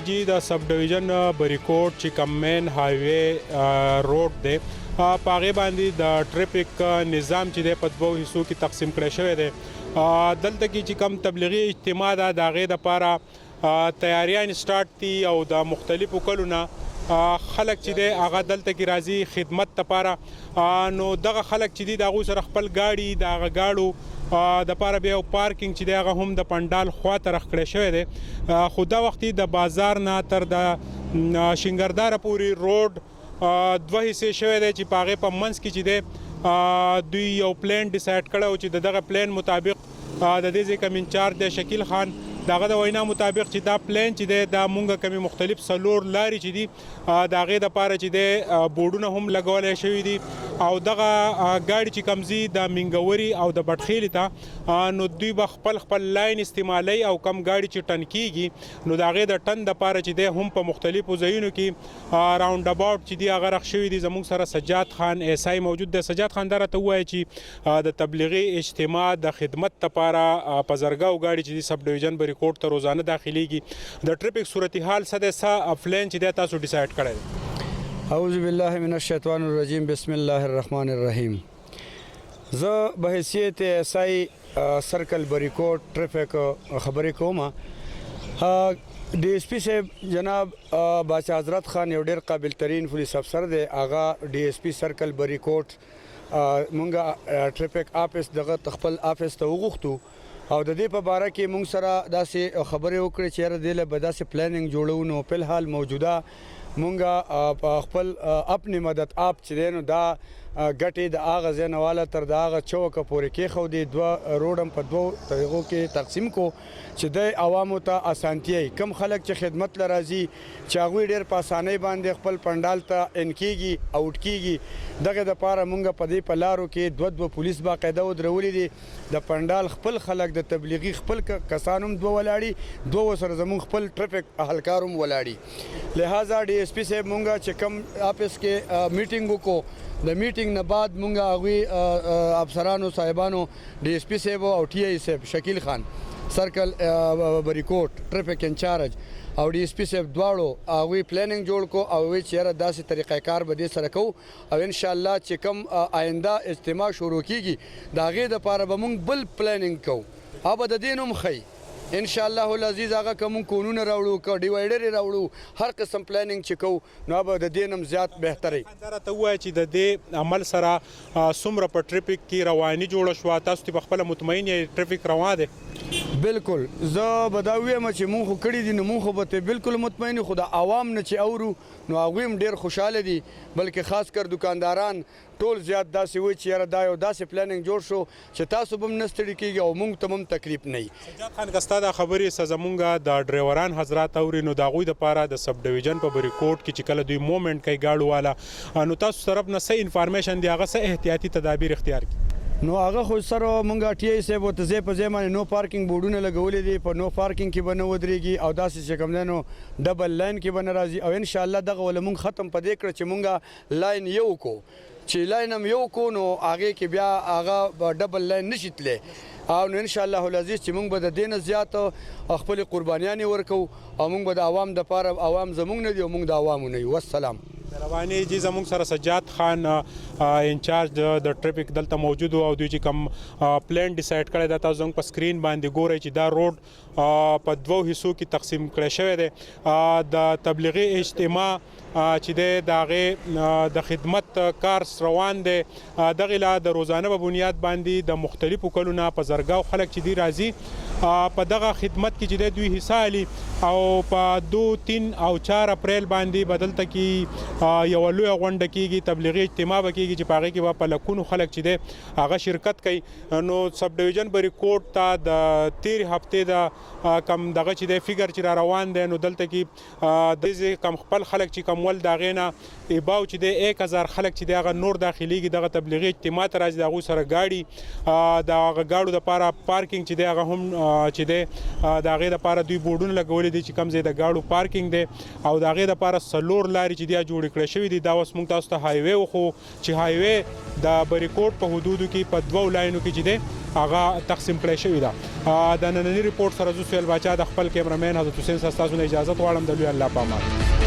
جی د سب ډویژن بریکوٹ چې کوم مین هایوے روډ دی په هغې باندې د ټریفک نظام چې دی په دوو حصو کې تقسیم کړی شوی دی. دلته کې چې کوم تبلیغي اجتماع ده د هغې دپاره تیاریان سټارټ دي او د مختلفو کلو نه خلک چې دی هغه دلته کې راځي خدمت دپاره. نو دغه خلک چې دي د هغوی سره خپل ګاډي د هغه ګاډو دپاره بیا یو پارکینګ چې دی هغه هم د پنډال خواته رخ کړی شوی دی. خو دا وختي د بازار نه تر د شنګرداره پورې روډ دوه حصې شوی دی چې په هغې په منځ کې چې دی دوی یو پلان ډیسایډ کړی و چې د دغه پلان مطابق د دې ځای کوم انچارج دی شکیل خان د هغه د وینا مطابق چې دا پلان چې دی دا مونږ کومې مختلف څلور لارې چې دي د هغې دپاره چې دی بورډونه هم لګولی شوي دي او دغه ګاډي چې کوم ځي د منګوري او د بټخیلې ته نو دوی به خپل لاین استعمالوي او کم ګاډي چې ټن کیږي نو د هغې د ټن دپاره چې دی هم په مختلفو ځایونو کې راونډ اباوټ چې دي هغه رخ شوي دي. زموږ سره سجاد خان ایسای موجود دی. سجاد خان دا راته ووایه چې د تبلیغي اجتماع د خدمت دپاره په زرګاو ګاډي چې دي سب ډویژن بریکوټ ته روزانه داخلیږي د ټریفک صورتحال څه دی څه پلان چې دی تاسو ډیسایډ کړی دی؟ اعوذ بالله من الشیطان الرجیم بسم الله الرحمن الرحیم. زه به حیثیت ایسای سرکل بریکوٹ ټریفک خبرې کوم. ڈی ایس پی صاحب جناب باچہ حضرت خان یو ډېر قابل ترین پولیس افسر دی. هغه ڈی ایس پی سرکل بریکوٹ مونږه ټریفک آفس دغه خپل آفس ته وغوښتو او د دې په باره کې مونږ سره داسې خبرې وکړې چې یاره دې له به داسې پلانینګ جوړو. نو فی الحال موجوده مونږه په خپل اپنی مدد آپ چې دی نو دا ګټې د هغه ځای نه واله تر د هغه چوکه پورې کېښودې دوه روډ هم په دوو طریقو کې تقسیم کو چې دی عوامو ته اسانتیا وي. کم خلک چې خدمت له راځي چې هغوی ډېر په اسانۍ باندې خپل پنډال ته ان کېږي اوټ کېږي دغې دپاره مونږ په دې په لارو کې دوه پولیس باقاعده ودرولي دي. د پنډال خپل خلک د تبلیغي خپل کسان هم دوه ولاړي دوه ورسره زمونږ خپل ټریفک اهلکار هم ولاړي. لہٰذا ډي ایس پي صاحب مونږ چې کم آفس کې میټینګ وکړو د میټینګ نه بعد مونږ هغوی افسرانو صاحبانو ډي ایس پي صاحب او ټي آی صاحب شکیل خان سرکل بریکوټ ټریفک انچارج او ډي ایس پي صاحب دواړو هغوی پلانینګ جوړ کو او وی چې یاره داسې طریقه کار به دې سره کوو او انشاءالله چې کم آینده اجتماع شروع کیږي د هغې دپاره به مونږ بل پلانینګ کوو او به د دې نوم ښیي ان شاء الله العزیز. هغه که مونږ کونونه راوړو که ډیوایډر یې راوړو هر قسم پلانینګ چې کوو نو به د دې نم زیات بهتره وي. دا راته ووایه چې د دې عمل سره څومره په ټریفک کې رواني جوړه شوه تاسو ته پخپله مطمئن یې ټریفک روان دی؟ بالکل زه به دا ووایم چې مونږ خو کړي دي نو مونږ خو به بالکل مطمئن خو د عوام نه چې اورو نو هغوی هم ډېر خوشحاله دي بلکې خاص کر دکانداران ټول زیات داسې وایي چې یاره دا یو داسې پلانینګ جوړ شو چې تاسو به هم نه ستړي کېږي او مونږ ته هم تکلیف نه وي. سجاد خان که ستا دا خبرې څه زمونږ د ډریوران حضرات اوري نو د هغوی دپاره د سب ډویژن په بریکوټ کې چې کله دوی مومنټ کوي ګاډو والا نو تاسو طرف نه څه انفارمیشن دی هغه څه احتیاطي تدابیر اختیار کړي؟ نو هغه خو سره مونږ ټي آی صاحب ورته ځای په ځای باندې نو پارکینګ بورډونه لګولي دي په نو پارکینګ کې به نه ودرېږي او داسې چې کوم دی نو ډبل لاین کې به نه راځي او انشاءالله دغه وله مونږ ختم په دې کړه چې مونږ لاین یو کو چې لاین هم یو کو نو هغې کې بیا هغه ډبل لاین نشي تللی او نو انشاءالله العزیز چې مونږ به د دې نه زیات خپلې قربانیانې ورکوو او مونږ به د عوام دپاره عوام زمونږ نه دي او مونږ د عوامو نه یو. والسلام. رواني جی زموږ سره سجاد خان انچارج د ټریفک دلته موجود او دوی چې کوم پلان ډیسایډ کړی دا تاسو زموږ په سکرین باندې ګورئ چې دا روډ په دوو حصو کې تقسیم کړی شوی دی. د تبلیغي اجتماع چې دی د هغې د خدمت کار روان دی دغې لا د روزانه په بنیاد باندې د مختلفو کلونه په زرګاو خلک چې دي راځي په دغه خدمت کې چې دی دوی حصه علي او په 2 3 او 4 اپریل باندې به دلته کې یوه لویه غونډه کېږي تبلیغي اجتماع به کېږي چې په هغې کې به په لکونو خلک چې دی هغه شرکت کوي. نو سب ډویژن بریکوټ ته د تېرې هفتې د کم دغه چې دی فګر چې را روان دی نو دلته کې داسې کم خپل خلک چې کم ول د هغې نه ایباو چې دی 1000 خلک چې دی هغه نور داخليږي دغه تبلیغي اجتماع ته راځي د هغوی سره ګاډي د هغه ګاډو دپاره پارکینګ چې دی هغه هم چې دی د هغې دپاره دوی بورډونه لګولي دي چې کوم ځای د ګاډو پارکینګ دی او د هغې دپاره 4 لارې چې دی جوړې کړې شوي دي. دا اوس موږ تاسو ته هایوې وښو چې هایوې د بریکوټ په حدودو کې په 2 لاینو کې چې دی هغه تقسیم کړی شوې ده. د ننني ریپورټ سره زه سهیل باچه د خپل کیمرامین حضرت حسین ستاسو نه اجازه غواړم. د لوی الله په امان.